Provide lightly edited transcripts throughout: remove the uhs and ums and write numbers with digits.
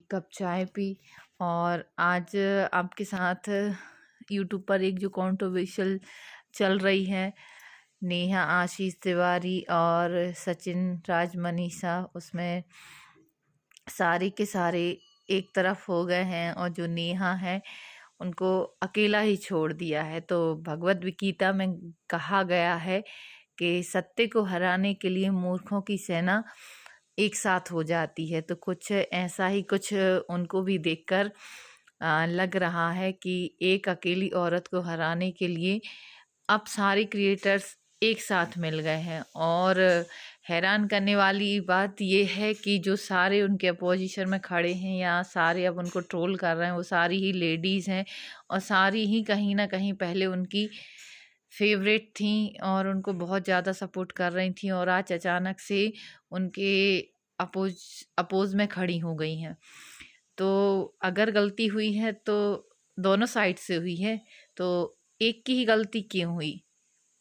एक कप चाय पी और आज आपके साथ यूट्यूब पर एक जो कंट्रोवर्शियल चल रही है, नेहा आशीष तिवारी और सचिन राज मनीषा, उसमें सारे के सारे एक तरफ हो गए हैं और जो नेहा है उनको अकेला ही छोड़ दिया है। तो भगवद गीता में कहा गया है कि सत्य को हराने के लिए मूर्खों की सेना एक साथ हो जाती है। तो कुछ ऐसा ही कुछ उनको भी देखकर लग रहा है कि एक अकेली औरत को हराने के लिए अब सारे क्रिएटर्स एक साथ मिल गए हैं। और हैरान करने वाली बात ये है कि जो सारे उनके अपोजिशन में खड़े हैं या सारे अब उनको ट्रोल कर रहे हैं, वो सारी ही लेडीज़ हैं और सारी ही कहीं ना कहीं पहले उनकी फेवरेट थी और उनको बहुत ज़्यादा सपोर्ट कर रही थी और आज अचानक से उनके अपोज में खड़ी हो गई हैं। तो अगर गलती हुई है तो दोनों साइड से हुई है, तो एक की ही गलती क्यों हुई,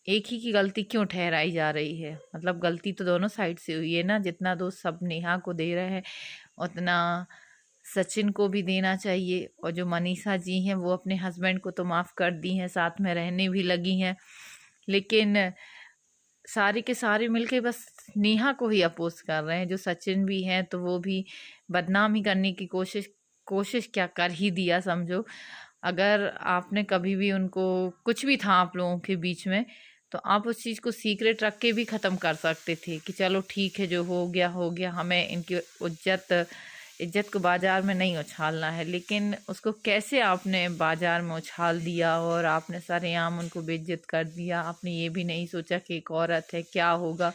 एक ही की गलती क्यों ठहराई जा रही है? मतलब गलती तो दोनों साइड से हुई है ना। जितना दोस्त सब नेहा को दे रहे हैं उतना सचिन को भी देना चाहिए। और जो मनीषा जी हैं वो अपने हस्बैंड को तो माफ़ कर दी हैं, साथ में रहने भी लगी हैं, लेकिन सारे के सारे मिलके बस नेहा को ही अपोज कर रहे हैं। जो सचिन भी हैं तो वो भी बदनाम ही करने की कोशिश क्या कर ही दिया समझो। अगर आपने कभी भी उनको कुछ भी था आप लोगों के बीच में, तो आप उस चीज़ को सीक्रेट रख के भी ख़त्म कर सकते थे कि चलो ठीक है, जो हो गया हो गया, हमें इनकी इज्जत को बाज़ार में नहीं उछालना है। लेकिन उसको कैसे आपने बाज़ार में उछाल दिया और आपने सरेआम उनको बेइज्जत कर दिया। आपने ये भी नहीं सोचा कि एक औरत है, क्या होगा,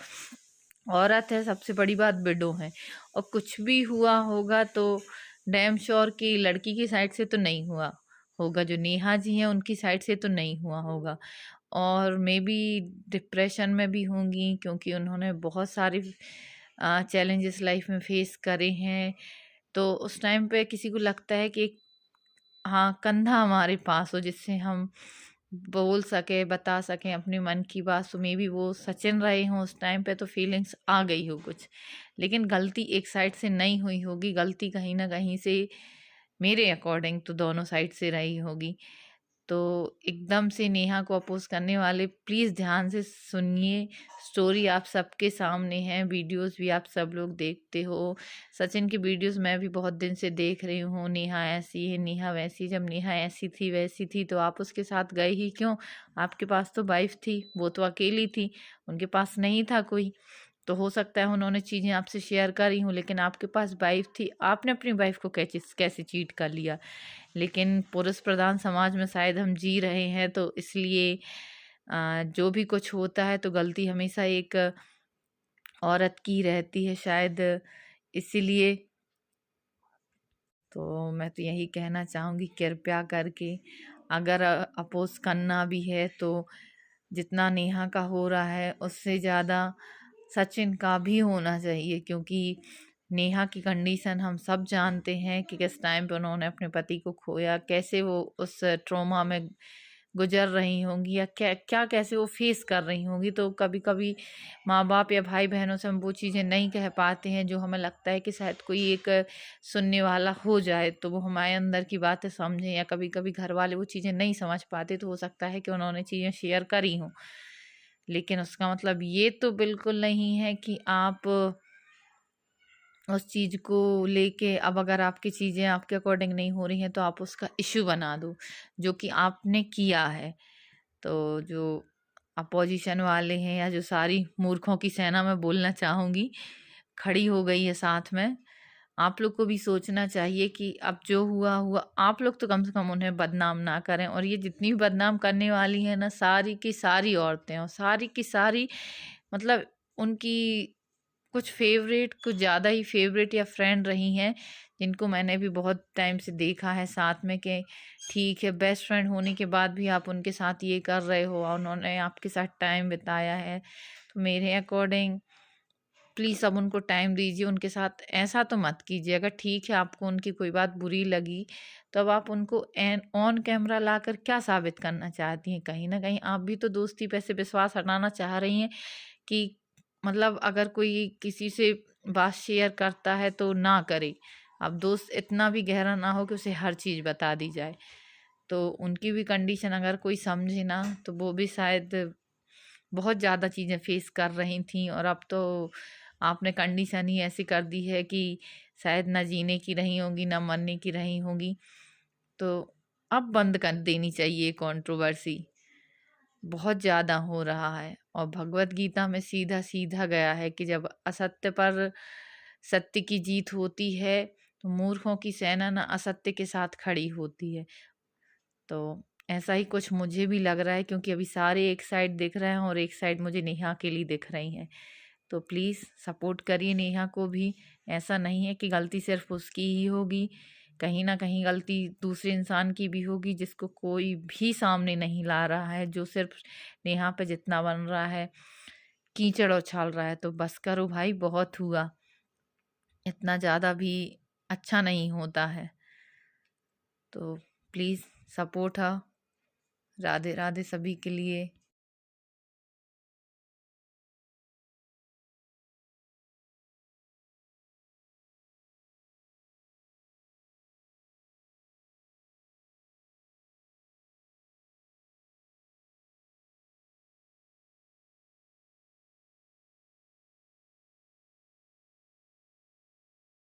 औरत है, सबसे बड़ी बात विडो है, और कुछ भी हुआ होगा तो डैम श्योर कि लड़की की साइड से तो नहीं हुआ होगा, जो नेहा जी हैं उनकी साइड से तो नहीं हुआ होगा। और मे बी डिप्रेशन में भी होंगी क्योंकि उन्होंने बहुत सारे चैलेंजेस लाइफ में फेस करे हैं। तो उस टाइम पे किसी को लगता है कि हाँ, कंधा हमारे पास हो जिससे हम बोल सके, बता सकें अपने मन की बात। तो मे बी वो सचिन रहे हों उस टाइम पे, तो फीलिंग्स आ गई हो कुछ। लेकिन गलती एक साइड से नहीं हुई होगी, गलती कहीं ना कहीं से मेरे अकॉर्डिंग तो दोनों साइड से रही होगी। तो एकदम से नेहा को अपोज करने वाले प्लीज़ ध्यान से सुनिए। स्टोरी आप सबके सामने है, वीडियोस भी आप सब लोग देखते हो। सचिन की वीडियोस मैं भी बहुत दिन से देख रही हूँ, नेहा ऐसी है, नेहा वैसी। जब नेहा ऐसी थी वैसी थी तो आप उसके साथ गए ही क्यों? आपके पास तो वाइफ थी, वो तो अकेली थी, उनके पास नहीं था कोई। तो हो सकता है उन्होंने चीज़ें आपसे शेयर करी हूँ, लेकिन आपके पास वाइफ थी, आपने अपनी वाइफ को कैसे कैसे चीट कर लिया? लेकिन पुरुष प्रधान समाज में शायद हम जी रहे हैं, तो इसलिए जो भी कुछ होता है तो गलती हमेशा एक औरत की रहती है शायद, इसीलिए। तो मैं तो यही कहना चाहूँगी, कृपया करके अगर अपोज करना भी है तो जितना नेहा का हो रहा है उससे ज़्यादा सचिन का भी होना चाहिए, क्योंकि नेहा की कंडीशन हम सब जानते हैं कि किस टाइम पे उन्होंने अपने पति को खोया, कैसे वो उस ट्रॉमा में गुजर रही होंगी या क्या क्या कैसे वो फेस कर रही होंगी। तो कभी कभी माँ बाप या भाई बहनों से हम वो चीज़ें नहीं कह पाते हैं जो हमें लगता है कि शायद कोई एक सुनने वाला हो जाए तो वो हमारे अंदर की बातें समझें, या कभी कभी घर वाले वो चीज़ें नहीं समझ पाते तो हो सकता है कि उन्होंने चीज़ें शेयर करी हों। लेकिन उसका मतलब ये तो बिल्कुल नहीं है कि आप उस चीज़ को लेके अब अगर आपकी चीज़ें आपके अकॉर्डिंग नहीं हो रही हैं तो आप उसका इश्यू बना दो, जो कि आपने किया है। तो जो अपोजिशन वाले हैं या जो सारी मूर्खों की सेना मैं बोलना चाहूँगी खड़ी हो गई है साथ में, आप लोग को भी सोचना चाहिए कि अब जो हुआ हुआ, आप लोग तो कम से कम उन्हें बदनाम ना करें। और ये जितनी भी बदनाम करने वाली है ना, सारी की सारी औरतें और सारी की सारी मतलब उनकी कुछ फेवरेट, कुछ ज़्यादा ही फेवरेट या फ्रेंड रही हैं, जिनको मैंने भी बहुत टाइम से देखा है साथ में कि ठीक है, बेस्ट फ्रेंड होने के बाद भी आप उनके साथ ये कर रहे हो और उन्होंने आपके साथ टाइम बिताया है। तो मेरे अकॉर्डिंग प्लीज़ अब उनको टाइम दीजिए, उनके साथ ऐसा तो मत कीजिए। अगर ठीक है आपको उनकी कोई बात बुरी लगी तो अब आप उनको एन ऑन कैमरा लाकर क्या साबित करना चाहती हैं? कहीं ना कहीं आप भी तो दोस्ती पे से विश्वास हटाना चाह रही हैं कि मतलब अगर कोई किसी से बात शेयर करता है तो ना करे, अब दोस्त इतना भी गहरा ना हो कि उसे हर चीज़ बता दी जाए। तो उनकी भी कंडीशन अगर कोई समझे ना, तो वो भी शायद बहुत ज़्यादा चीज़ें फेस कर रही थी, और अब तो आपने कंडीशन ही ऐसी कर दी है कि शायद ना जीने की रही होंगी ना मरने की रही होंगी। तो अब बंद कर देनी चाहिए कंट्रोवर्सी, बहुत ज़्यादा हो रहा है। और भगवत गीता में सीधा सीधा गया है कि जब असत्य पर सत्य की जीत होती है, तो मूर्खों की सेना ना असत्य के साथ खड़ी होती है। तो ऐसा ही कुछ मुझे भी लग रहा है, क्योंकि अभी सारे एक साइड दिख रहे हैं और एक साइड मुझे नेहा अकेली दिख रही हैं। तो प्लीज़ सपोर्ट करिए नेहा को भी। ऐसा नहीं है कि गलती सिर्फ उसकी ही होगी, कहीं ना कहीं गलती दूसरे इंसान की भी होगी, जिसको कोई भी सामने नहीं ला रहा है। जो सिर्फ नेहा पे जितना बन रहा है, कीचड़ उछाल रहा है। तो बस करो भाई, बहुत हुआ, इतना ज़्यादा भी अच्छा नहीं होता है। तो प्लीज़ सपोर्ट है। राधे राधे सभी के लिए।